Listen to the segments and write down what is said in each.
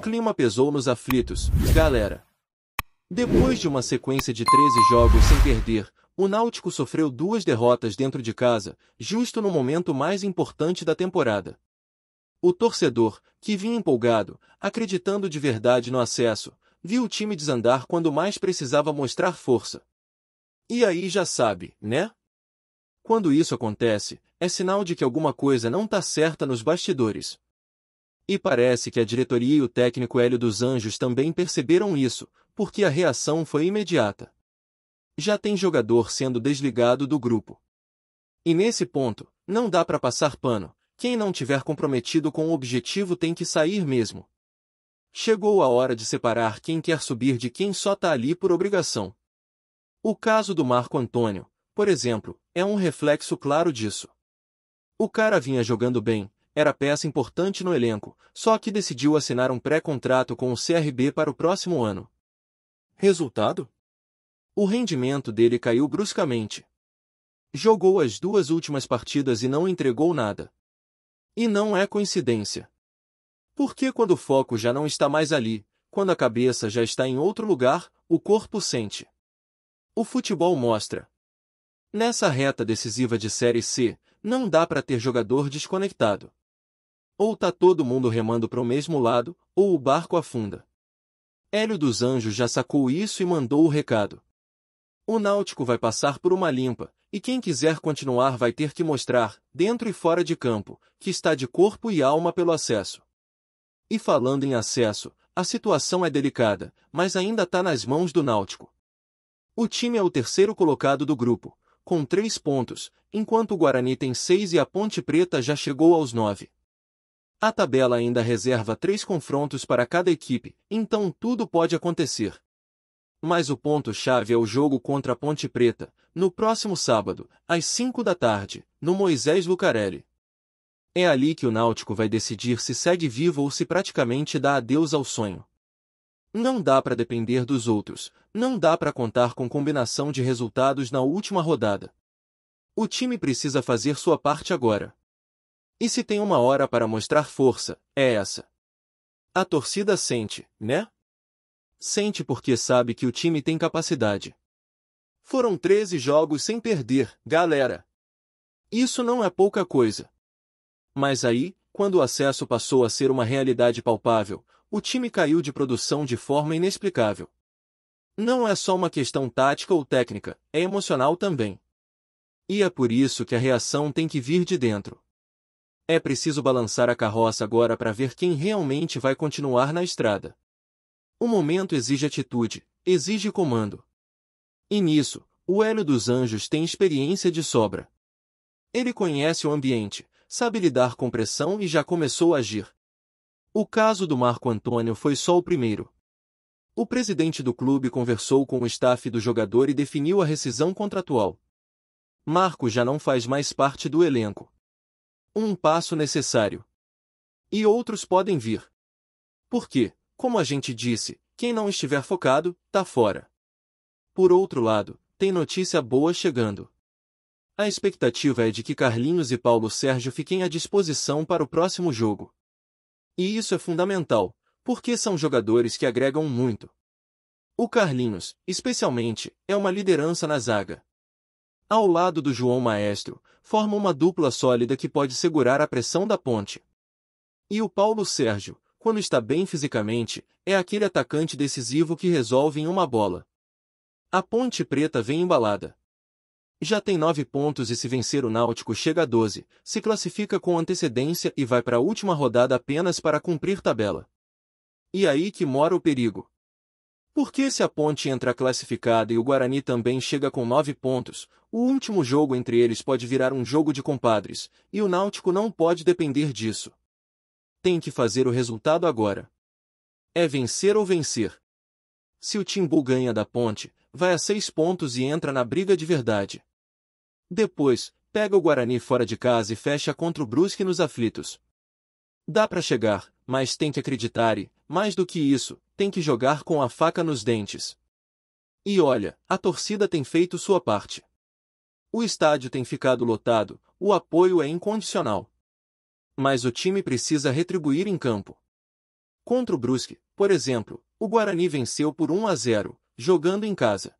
clima pesou nos aflitos, galera. Depois de uma sequência de 13 jogos sem perder, o Náutico sofreu 2 derrotas dentro de casa, justo no momento mais importante da temporada. O torcedor, que vinha empolgado, acreditando de verdade no acesso, viu o time desandar quando mais precisava mostrar força. E aí já sabe, né? Quando isso acontece, é sinal de que alguma coisa não tá certa nos bastidores. E parece que a diretoria e o técnico Hélio dos Anjos também perceberam isso, porque a reação foi imediata. Já tem jogador sendo desligado do grupo. E nesse ponto, não dá para passar pano, quem não tiver comprometido com o objetivo tem que sair mesmo. Chegou a hora de separar quem quer subir de quem só tá ali por obrigação. O caso do Marco Antônio, por exemplo, é um reflexo claro disso. O cara vinha jogando bem, era peça importante no elenco, só que decidiu assinar um pré-contrato com o CRB para o próximo ano. Resultado? O rendimento dele caiu bruscamente. Jogou as 2 últimas partidas e não entregou nada. E não é coincidência. Porque quando o foco já não está mais ali, quando a cabeça já está em outro lugar, o corpo sente. O futebol mostra. Nessa reta decisiva de Série C, não dá para ter jogador desconectado. Ou tá todo mundo remando para o mesmo lado, ou o barco afunda. Hélio dos Anjos já sacou isso e mandou o recado. O Náutico vai passar por uma limpa, e quem quiser continuar vai ter que mostrar, dentro e fora de campo, que está de corpo e alma pelo acesso. E falando em acesso, a situação é delicada, mas ainda está nas mãos do Náutico. O time é o 3º colocado do grupo, com 3 pontos, enquanto o Guarani tem 6 e a Ponte Preta já chegou aos 9. A tabela ainda reserva 3 confrontos para cada equipe, então tudo pode acontecer. Mas o ponto-chave é o jogo contra a Ponte Preta, no próximo sábado, às 5 da tarde, no Moisés Lucarelli. É ali que o Náutico vai decidir se segue vivo ou se praticamente dá adeus ao sonho. Não dá para depender dos outros, não dá para contar com combinação de resultados na última rodada. O time precisa fazer sua parte agora. E se tem uma hora para mostrar força, é essa. A torcida sente, né? Sente porque sabe que o time tem capacidade. Foram 13 jogos sem perder, galera. Isso não é pouca coisa. Mas aí, quando o acesso passou a ser uma realidade palpável, o time caiu de produção de forma inexplicável. Não é só uma questão tática ou técnica, é emocional também. E é por isso que a reação tem que vir de dentro. É preciso balançar a carroça agora para ver quem realmente vai continuar na estrada. O momento exige atitude, exige comando. E nisso, o Hélio dos Anjos tem experiência de sobra. Ele conhece o ambiente, sabe lidar com pressão e já começou a agir. O caso do Marco Antônio foi só o primeiro. O presidente do clube conversou com o staff do jogador e definiu a rescisão contratual. Marco já não faz mais parte do elenco. Um passo necessário. E outros podem vir. Porque, como a gente disse, quem não estiver focado, tá fora. Por outro lado, tem notícia boa chegando. A expectativa é de que Carlinhos e Paulo Sérgio fiquem à disposição para o próximo jogo. E isso é fundamental, porque são jogadores que agregam muito. O Carlinhos, especialmente, é uma liderança na zaga. Ao lado do João Maestro, forma uma dupla sólida que pode segurar a pressão da Ponte. E o Paulo Sérgio, quando está bem fisicamente, é aquele atacante decisivo que resolve em uma bola. A Ponte Preta vem embalada. Já tem 9 pontos e se vencer o Náutico chega a 12, se classifica com antecedência e vai para a última rodada apenas para cumprir tabela. E aí que mora o perigo. Porque se a Ponte entra classificada e o Guarani também chega com 9 pontos, o último jogo entre eles pode virar um jogo de compadres, e o Náutico não pode depender disso. Tem que fazer o resultado agora. É vencer ou vencer. Se o Timbu ganha da Ponte, vai a 6 pontos e entra na briga de verdade. Depois, pega o Guarani fora de casa e fecha contra o Brusque nos aflitos. Dá para chegar, mas tem que acreditar e, mais do que isso, tem que jogar com a faca nos dentes. E olha, a torcida tem feito sua parte. O estádio tem ficado lotado, o apoio é incondicional. Mas o time precisa retribuir em campo. Contra o Brusque, por exemplo, o Guarani venceu por 1-0, jogando em casa.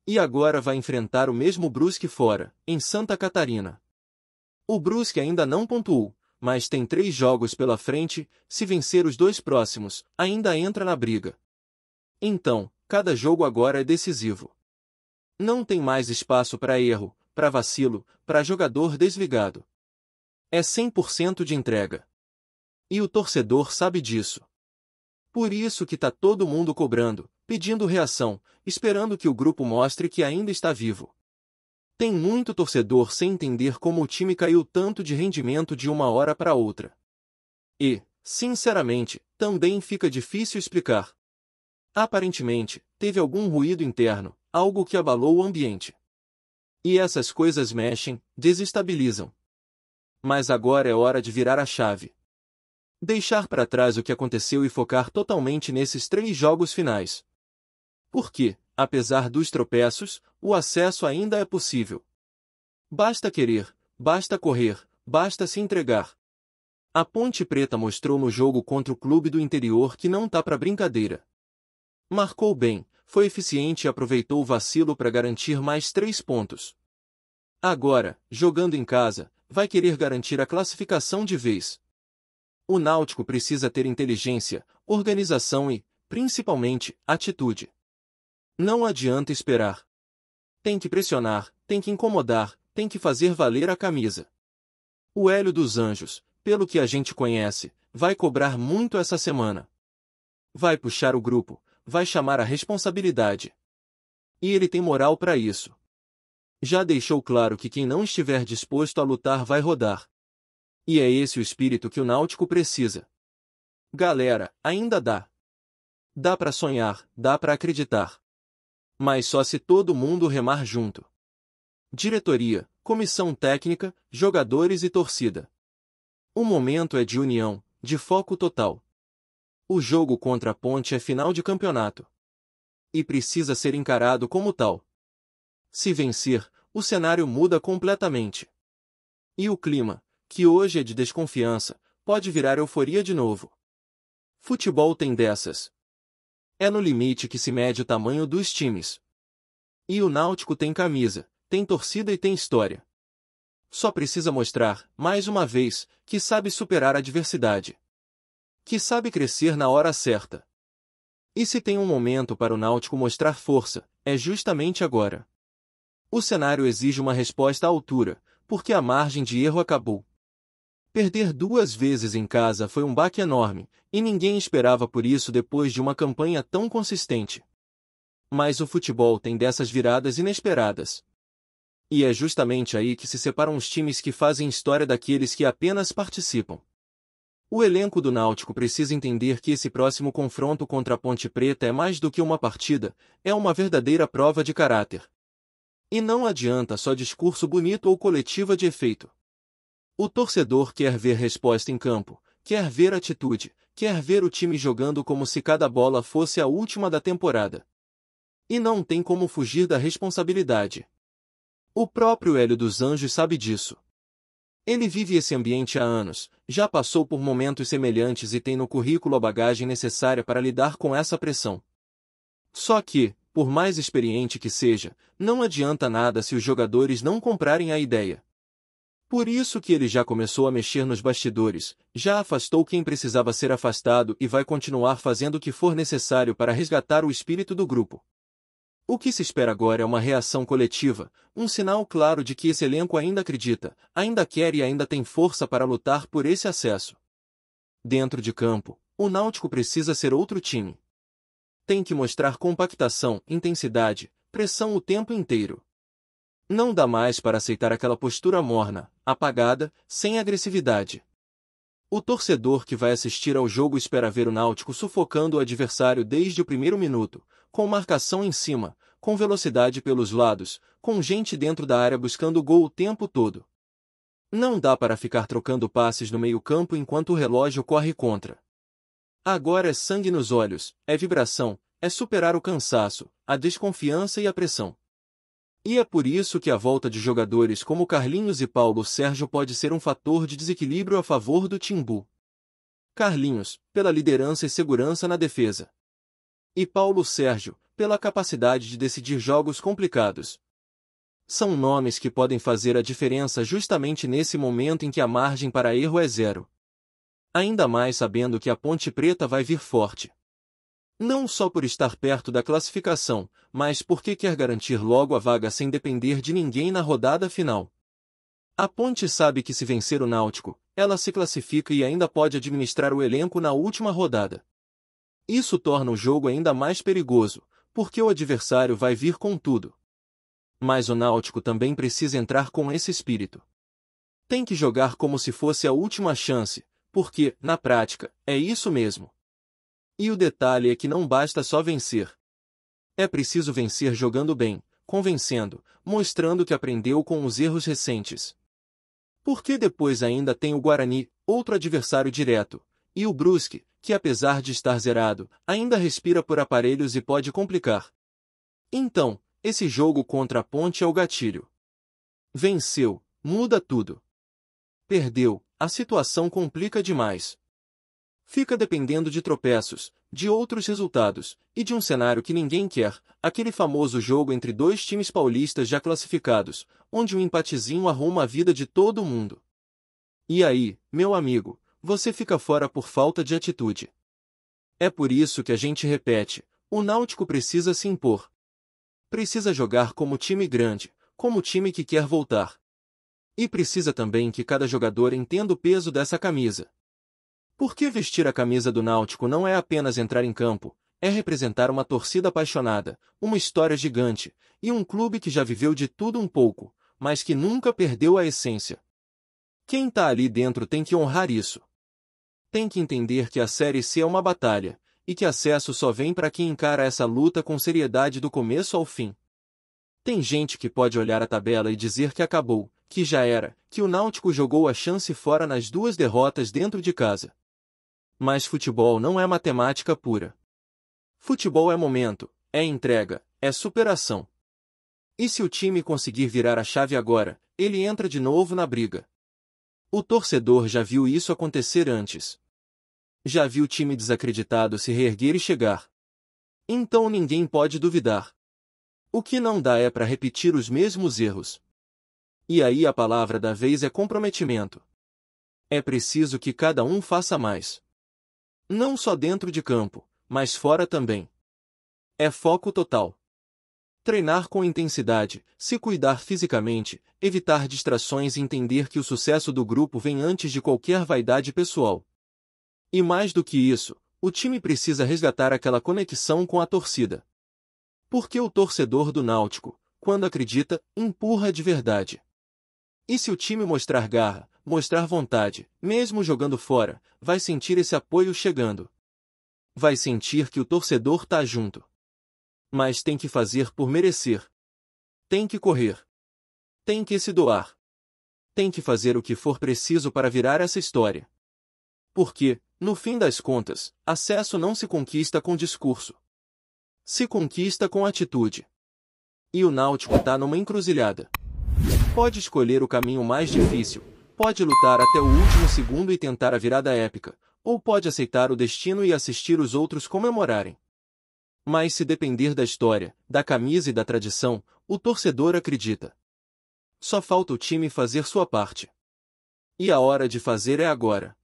E agora vai enfrentar o mesmo Brusque fora, em Santa Catarina. O Brusque ainda não pontuou, mas tem 3 jogos pela frente, se vencer os 2 próximos, ainda entra na briga. Então, cada jogo agora é decisivo. Não tem mais espaço para erro, para vacilo, para jogador desligado. É 100% de entrega. E o torcedor sabe disso. Por isso que tá todo mundo cobrando, pedindo reação, esperando que o grupo mostre que ainda está vivo. Tem muito torcedor sem entender como o time caiu tanto de rendimento de uma hora para outra. E, sinceramente, também fica difícil explicar. Aparentemente, teve algum ruído interno, algo que abalou o ambiente. E essas coisas mexem, desestabilizam. Mas agora é hora de virar a chave. Deixar para trás o que aconteceu e focar totalmente nesses 3 jogos finais. Porque, apesar dos tropeços, o acesso ainda é possível. Basta querer, basta correr, basta se entregar. A Ponte Preta mostrou no jogo contra o Clube do Interior que não tá para brincadeira. Marcou bem, foi eficiente e aproveitou o vacilo para garantir mais 3 pontos. Agora, jogando em casa, vai querer garantir a classificação de vez. O Náutico precisa ter inteligência, organização e, principalmente, atitude. Não adianta esperar. Tem que pressionar, tem que incomodar, tem que fazer valer a camisa. O Hélio dos Anjos, pelo que a gente conhece, vai cobrar muito essa semana. Vai puxar o grupo, vai chamar a responsabilidade. E ele tem moral para isso. Já deixou claro que quem não estiver disposto a lutar vai rodar. E é esse o espírito que o Náutico precisa. Galera, ainda dá. Dá para sonhar, dá para acreditar. Mas só se todo mundo remar junto. Diretoria, comissão técnica, jogadores e torcida. O momento é de união, de foco total. O jogo contra a Ponte é final de campeonato. E precisa ser encarado como tal. Se vencer, o cenário muda completamente. E o clima, que hoje é de desconfiança, pode virar euforia de novo. Futebol tem dessas. É no limite que se mede o tamanho dos times. E o Náutico tem camisa, tem torcida e tem história. Só precisa mostrar, mais uma vez, que sabe superar a adversidade. Que sabe crescer na hora certa. E se tem um momento para o Náutico mostrar força, é justamente agora. O cenário exige uma resposta à altura, porque a margem de erro acabou. Perder 2 vezes em casa foi um baque enorme, e ninguém esperava por isso depois de uma campanha tão consistente. Mas o futebol tem dessas viradas inesperadas. E é justamente aí que se separam os times que fazem história daqueles que apenas participam. O elenco do Náutico precisa entender que esse próximo confronto contra a Ponte Preta é mais do que uma partida, é uma verdadeira prova de caráter. E não adianta só discurso bonito ou coletiva de efeito. O torcedor quer ver resposta em campo, quer ver atitude, quer ver o time jogando como se cada bola fosse a última da temporada. E não tem como fugir da responsabilidade. O próprio Hélio dos Anjos sabe disso. Ele vive esse ambiente há anos, já passou por momentos semelhantes e tem no currículo a bagagem necessária para lidar com essa pressão. Só que, por mais experiente que seja, não adianta nada se os jogadores não comprarem a ideia. Por isso que ele já começou a mexer nos bastidores, já afastou quem precisava ser afastado e vai continuar fazendo o que for necessário para resgatar o espírito do grupo. O que se espera agora é uma reação coletiva, um sinal claro de que esse elenco ainda acredita, ainda quer e ainda tem força para lutar por esse acesso. Dentro de campo, o Náutico precisa ser outro time. Tem que mostrar compactação, intensidade, pressão o tempo inteiro. Não dá mais para aceitar aquela postura morna, apagada, sem agressividade. O torcedor que vai assistir ao jogo espera ver o Náutico sufocando o adversário desde o primeiro minuto, com marcação em cima, com velocidade pelos lados, com gente dentro da área buscando o gol o tempo todo. Não dá para ficar trocando passes no meio-campo enquanto o relógio corre contra. Agora é sangue nos olhos, é vibração, é superar o cansaço, a desconfiança e a pressão. E é por isso que a volta de jogadores como Carlinhos e Paulo Sérgio pode ser um fator de desequilíbrio a favor do Timbu. Carlinhos, pela liderança e segurança na defesa. E Paulo Sérgio, pela capacidade de decidir jogos complicados. São nomes que podem fazer a diferença justamente nesse momento em que a margem para erro é zero. Ainda mais sabendo que a Ponte Preta vai vir forte. Não só por estar perto da classificação, mas porque quer garantir logo a vaga sem depender de ninguém na rodada final. A Ponte sabe que se vencer o Náutico, ela se classifica e ainda pode administrar o elenco na última rodada. Isso torna o jogo ainda mais perigoso, porque o adversário vai vir com tudo. Mas o Náutico também precisa entrar com esse espírito. Tem que jogar como se fosse a última chance, porque, na prática, é isso mesmo. E o detalhe é que não basta só vencer. É preciso vencer jogando bem, convencendo, mostrando que aprendeu com os erros recentes. Porque depois ainda tem o Guarani, outro adversário direto, e o Brusque, que apesar de estar zerado, ainda respira por aparelhos e pode complicar. Então, esse jogo contra a Ponte é o gatilho. Venceu, muda tudo. Perdeu, a situação complica demais. Fica dependendo de tropeços, de outros resultados, e de um cenário que ninguém quer, aquele famoso jogo entre dois times paulistas já classificados, onde um empatezinho arruma a vida de todo mundo. E aí, meu amigo, você fica fora por falta de atitude. É por isso que a gente repete, o Náutico precisa se impor. Precisa jogar como time grande, como time que quer voltar. E precisa também que cada jogador entenda o peso dessa camisa. Porque vestir a camisa do Náutico não é apenas entrar em campo, é representar uma torcida apaixonada, uma história gigante, e um clube que já viveu de tudo um pouco, mas que nunca perdeu a essência. Quem tá ali dentro tem que honrar isso. Tem que entender que a Série C é uma batalha, e que acesso só vem para quem encara essa luta com seriedade do começo ao fim. Tem gente que pode olhar a tabela e dizer que acabou, que já era, que o Náutico jogou a chance fora nas 2 derrotas dentro de casa. Mas futebol não é matemática pura. Futebol é momento, é entrega, é superação. E se o time conseguir virar a chave agora, ele entra de novo na briga. O torcedor já viu isso acontecer antes. Já viu o time desacreditado se reerguer e chegar. Então ninguém pode duvidar. O que não dá é para repetir os mesmos erros. E aí a palavra da vez é comprometimento. É preciso que cada um faça mais. Não só dentro de campo, mas fora também. É foco total. Treinar com intensidade, se cuidar fisicamente, evitar distrações e entender que o sucesso do grupo vem antes de qualquer vaidade pessoal. E mais do que isso, o time precisa resgatar aquela conexão com a torcida. Porque o torcedor do Náutico, quando acredita, empurra de verdade. E se o time mostrar garra, mostrar vontade, mesmo jogando fora, vai sentir esse apoio chegando. Vai sentir que o torcedor tá junto. Mas tem que fazer por merecer. Tem que correr. Tem que se doar. Tem que fazer o que for preciso para virar essa história. Porque, no fim das contas, acesso não se conquista com discurso. Se conquista com atitude. E o Náutico tá numa encruzilhada. Pode escolher o caminho mais difícil, pode lutar até o último segundo e tentar a virada épica, ou pode aceitar o destino e assistir os outros comemorarem. Mas se depender da história, da camisa e da tradição, o torcedor acredita. Só falta o time fazer sua parte. E a hora de fazer é agora.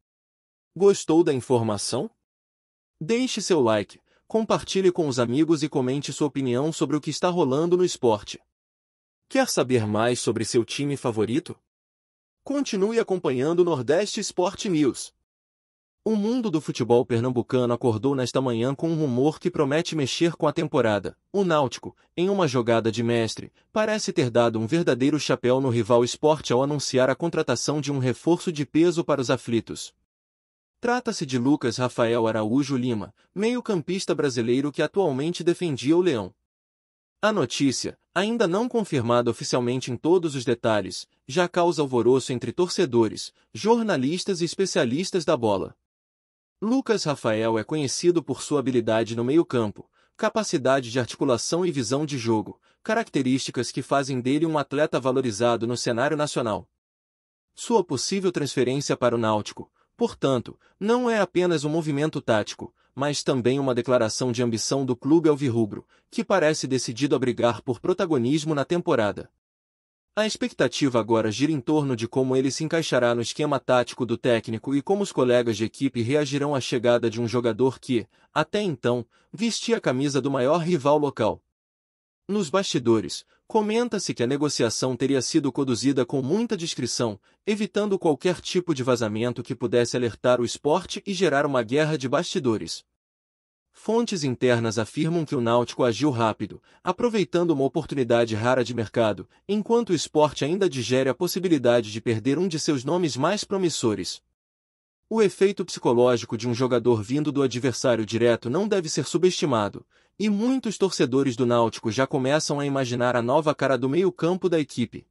Gostou da informação? Deixe seu like, compartilhe com os amigos e comente sua opinião sobre o que está rolando no esporte. Quer saber mais sobre seu time favorito? Continue acompanhando o Nordeste Sport News. O mundo do futebol pernambucano acordou nesta manhã com um rumor que promete mexer com a temporada. O Náutico, em uma jogada de mestre, parece ter dado um verdadeiro chapéu no rival Sport ao anunciar a contratação de um reforço de peso para os aflitos. Trata-se de Lucas Rafael Araújo Lima, meio-campista brasileiro que atualmente defendia o Leão. A notícia, ainda não confirmada oficialmente em todos os detalhes, já causa alvoroço entre torcedores, jornalistas e especialistas da bola. Lucas Rafael é conhecido por sua habilidade no meio-campo, capacidade de articulação e visão de jogo, características que fazem dele um atleta valorizado no cenário nacional. Sua possível transferência para o Náutico, Portanto, não é apenas um movimento tático, mas também uma declaração de ambição do clube alvirrubro, que parece decidido a brigar por protagonismo na temporada. A expectativa agora gira em torno de como ele se encaixará no esquema tático do técnico e como os colegas de equipe reagirão à chegada de um jogador que, até então, vestia a camisa do maior rival local. Nos bastidores, comenta-se que a negociação teria sido conduzida com muita discrição, evitando qualquer tipo de vazamento que pudesse alertar o esporte e gerar uma guerra de bastidores. Fontes internas afirmam que o Náutico agiu rápido, aproveitando uma oportunidade rara de mercado, enquanto o esporte ainda digere a possibilidade de perder um de seus nomes mais promissores. O efeito psicológico de um jogador vindo do adversário direto não deve ser subestimado, e muitos torcedores do Náutico já começam a imaginar a nova cara do meio-campo da equipe.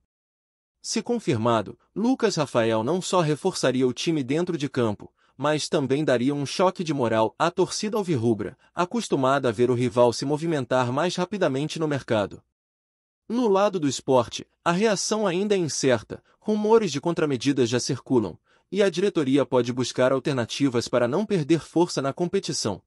Se confirmado, Lucas Rafael não só reforçaria o time dentro de campo, mas também daria um choque de moral à torcida alvirrubra, acostumada a ver o rival se movimentar mais rapidamente no mercado. No lado do esporte, a reação ainda é incerta, rumores de contramedidas já circulam, e a diretoria pode buscar alternativas para não perder força na competição.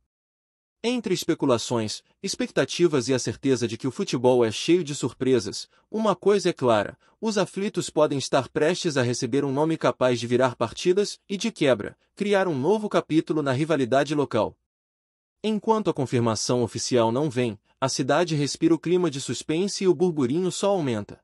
Entre especulações, expectativas e a certeza de que o futebol é cheio de surpresas, uma coisa é clara: os aflitos podem estar prestes a receber um nome capaz de virar partidas e, de quebra, criar um novo capítulo na rivalidade local. Enquanto a confirmação oficial não vem, a cidade respira o clima de suspense e o burburinho só aumenta.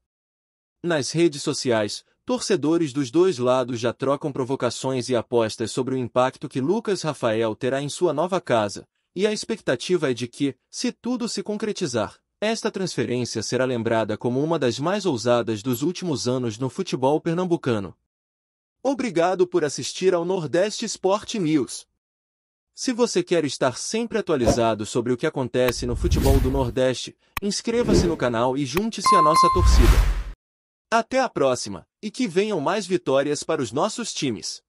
Nas redes sociais, torcedores dos dois lados já trocam provocações e apostas sobre o impacto que Lucas Rafael terá em sua nova casa. E a expectativa é de que, se tudo se concretizar, esta transferência será lembrada como uma das mais ousadas dos últimos anos no futebol pernambucano. Obrigado por assistir ao Nordeste Sport News. Se você quer estar sempre atualizado sobre o que acontece no futebol do Nordeste, inscreva-se no canal e junte-se à nossa torcida. Até a próxima, e que venham mais vitórias para os nossos times.